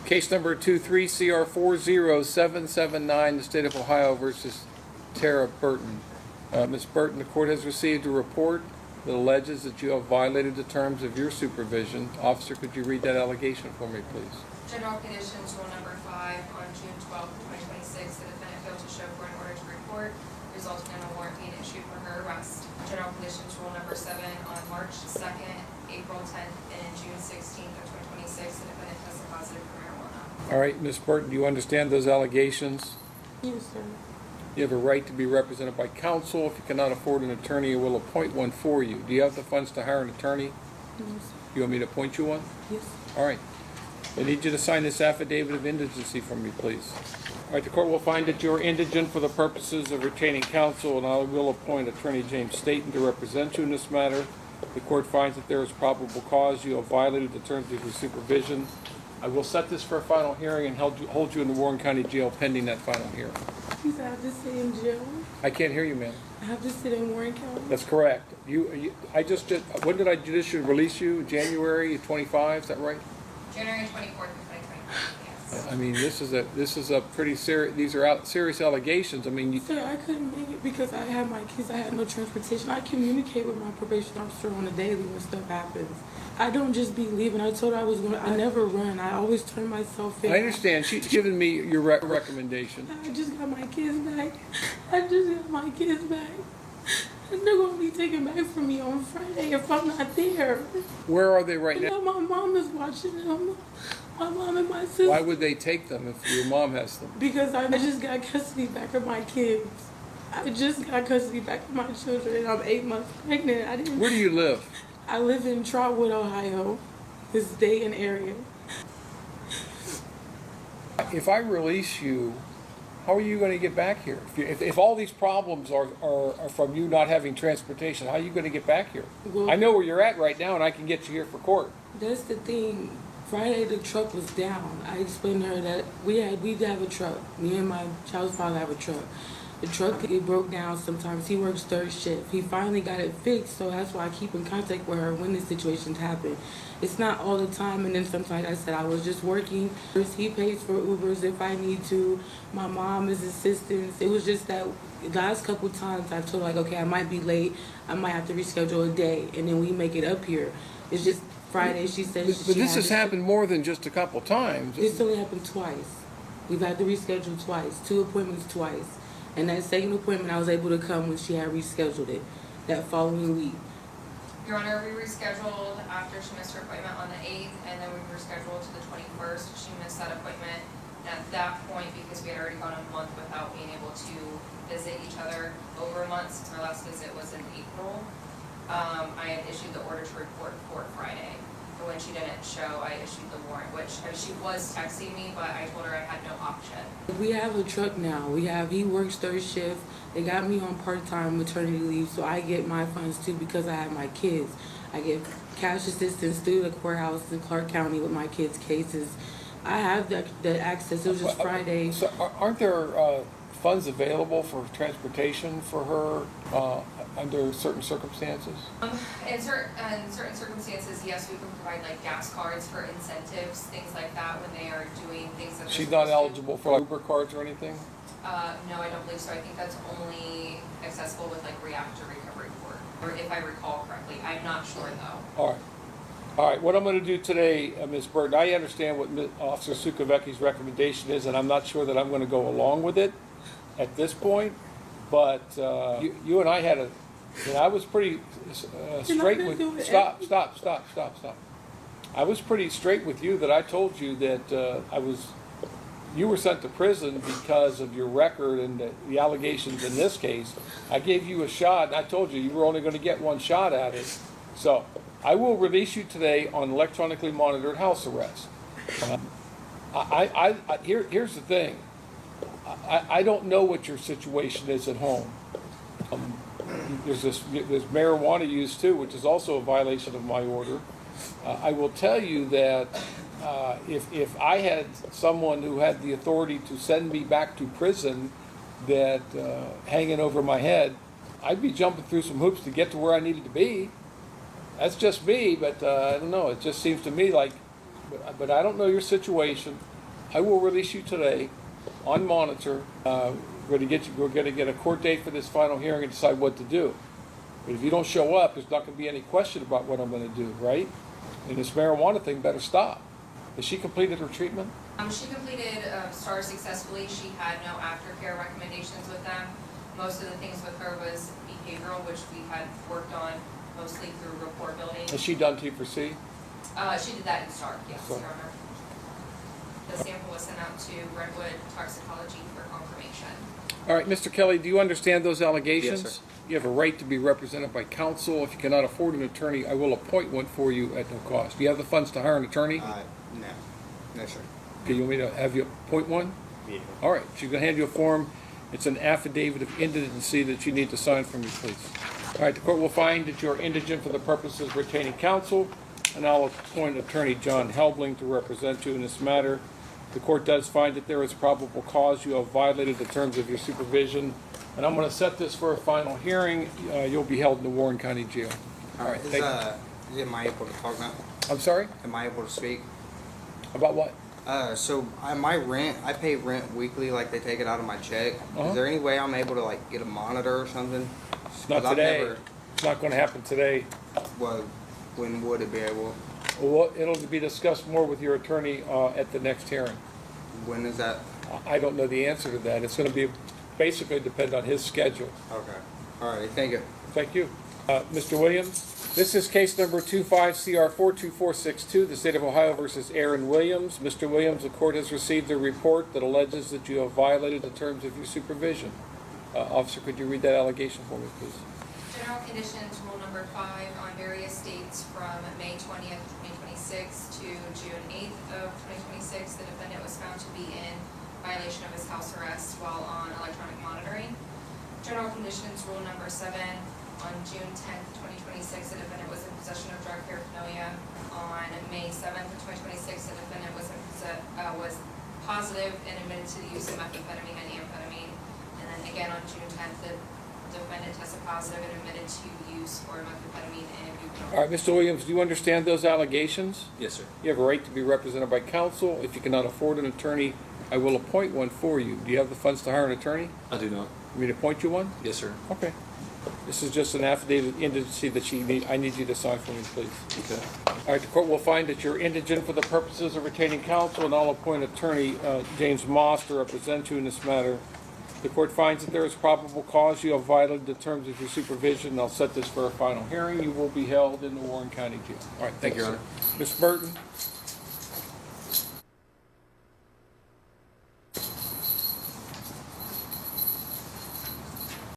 Case number 23CR40779, the State of Ohio versus Tara Burton. Ms. Burton, the court has received a report that alleges that you have violated the terms of your supervision. Officer, could you read that allegation for me, please? General conditions, rule number 5, on June 12, 2026, the defendant failed to show for an order to report, resulting in a warrant being issued for her arrest. General conditions, rule number 7, on March 2nd, April 10th, and June 16th of 2026, the defendant tested positive for marijuana. All right, Ms. Burton, do you understand those allegations? Yes, sir. You have a right to be represented by counsel. If you cannot afford an attorney, we will appoint one for you. Do you have the funds to hire an attorney? Yes, sir. You want me to appoint you one? Yes. All right. I need you to sign this affidavit of indigency for me, please. All right, the court will find that you are indigent for the purposes of retaining counsel, and I will appoint Attorney James Staton to represent you in this matter. The court finds that there is probable cause you have violated the terms of your supervision. I will set this for a final hearing and hold you in the Warren County Jail pending that final hearing. You said I have to sit in jail? I can't hear you, ma'am. I have to sit in Warren County? That's correct. When did I judicially release you? January 25, is that right? January 24th of 2025, yes. I mean, this is a pretty serious. These are serious allegations. I mean, Sir, I couldn't make it because I had my kids. I had no transportation. I communicate with my probation officer on a daily when stuff happens. I don't just be leaving. I told her I was going to, I never run. I always turn myself in. I understand. She's given me your recommendation. I just got my kids back. And they're going to be taken back from me on Friday if I'm not there. Where are they right You now? know, my mom is watching them. My mom and my sister. Why would they take them if your mom has them? Because I just got custody back of my kids. I just got custody back of my children, and I'm 8 months pregnant. Where do you live? I live in Trotwood, Ohio, this Dayton area. If I release you, how are you going to get back here? If all these problems are from you not having transportation, how are you going to get back here? Well, I know where you're at right now, and I can get you here for court. That's the thing. Friday the truck was down. I explained to her that we have a truck. Me and my child's father have a truck. The truck, it broke down sometimes. He works third shift. He finally got it fixed, so that's why I keep in contact with her when these situations happen. It's not all the time, and then sometimes, like I said, I was just working. He pays for Ubers if I need to. My mom is assistance. It was just that last couple times I told her, like, okay, I might be late. I might have to reschedule a day, and then we make it up here. It's just Friday, she said But this has happened more than just a couple times. This only happened twice. We've had to reschedule twice, 2 appointments twice. And that second appointment, I was able to come when she had rescheduled it that following week. Your Honor, we rescheduled after she missed her appointment on the 8th, and then we rescheduled to the 21st. She missed that appointment. And at that point, because we had already gone a month without being able to visit each other over a month, since our last visit was in April, I had issued the order to report court Friday. But when she didn't show, I issued the warrant, which she was texting me, but I told her I had no option. We have a truck now. He works third shift. They got me on part-time maternity leave, so I get my funds too because I have my kids. I get cash assistance through the courthouse in Clark County with my kids' cases. I have that access. It was just Friday. So aren't there funds available for transportation for her under certain circumstances? In certain circumstances, yes, we can provide like gas cards for incentives, things like that when they are doing things that She's not eligible for Uber cards or anything? No, I don't believe so. I think that's only accessible with like reactor recovery court, or if I recall correctly. I'm not sure though. All right, what I'm going to do today, Ms. Burton, I understand what Officer Sukavecki's recommendation is, and I'm not sure that I'm going to go along with it at this point, but you and I had I was pretty straight with, stop. I was pretty straight with you that I told you that you were sent to prison because of your record and the allegations in this case. I gave you a shot, and I told you were only going to get one shot at it. So I will release you today on electronically monitored house arrest. Here's the thing. I don't know what your situation is at home. There's marijuana use too, which is also a violation of my order. I will tell you that if I had someone who had the authority to send me back to prison that hanging over my head, I'd be jumping through some hoops to get to where I needed to be. That's just me, but I don't know. It just seems to me like, but I don't know your situation. I will release you today on monitor. We're gonna get a court date for this final hearing and decide what to do. But if you don't show up, there's not gonna be any question about what I'm gonna do, right? And this marijuana thing better stop. Has she completed her treatment? She completed STAR successfully. She had no aftercare recommendations with them. Most of the things with her was behavioral, which we had worked on mostly through rapport building. Has she done T4C? She did that in STAR, yes, STAR. Your Honor. The sample was sent out to Redwood Toxicology for confirmation. All right, Mr. Kelly, do you understand those allegations? Yes, sir. You have a right to be represented by counsel. If you cannot afford an attorney, I will appoint one for you at no cost. Do you have the funds to hire an attorney? No. No, sir. Okay, you want me to have you appoint one? Yeah. All right, she's gonna hand you a form. It's an affidavit of indigency that you need to sign for me, please. All right, the court will find that you are indigent for the purposes of retaining counsel, and I'll appoint Attorney John Helbling to represent you in this matter. The court does find that there is probable cause you have violated the terms of your supervision, and I'm gonna set this for a final hearing. You'll be held in the Warren County Jail. All right, thank you. Am I able to talk now? I'm sorry? Am I able to speak? About what? My rent, I pay rent weekly, like they take it out of my check. Uh-huh. Is there any way I'm able to like get a monitor or something? Not 'Cause I've today. never- It's not gonna happen today. Well, when would it be able? Well, it'll be discussed more with your attorney at the next hearing. When is that? I don't know the answer to that. It's gonna be, basically depend on his schedule. Okay. All right. Thank you. Thank you. Mr. Williams, this is case number 25CR42462, the State of Ohio versus Aaron Williams. Mr. Williams, the court has received a report that alleges that you have violated the terms of your supervision. Officer, could you read that allegation for me, please? General conditions, rule number 5, on various dates from May 20th, 2026 to June 8th of 2026, the defendant was found to be in violation of his house arrest while on electronic monitoring. General conditions, rule number 7, on June 10th, 2026, the defendant was in possession of drug paraphernalia. On May 7th of 2026, the defendant was positive and admitted to the use of methamphetamine and amphetamine. And then again on June 10th, the defendant tested positive and admitted to use for methamphetamine and buprenorphine. All right, Mr. Williams, do you understand those allegations? Yes, sir. You have a right to be represented by counsel. If you cannot afford an attorney, I will appoint one for you. Do you have the funds to hire an attorney? I do not. You mean to appoint you one? Yes, sir. Okay. This is just an affidavit of indigency that I need you to sign for me, please. Okay. All right, the court will find that you're indigent for the purposes of retaining counsel, and I'll appoint Attorney James Moss to represent you in this matter. The court finds that there is probable cause you have violated the terms of your supervision, and I'll set this for a final hearing. You will be held in the Warren County Jail. All right, thank you, Your sir. Ms. Burton?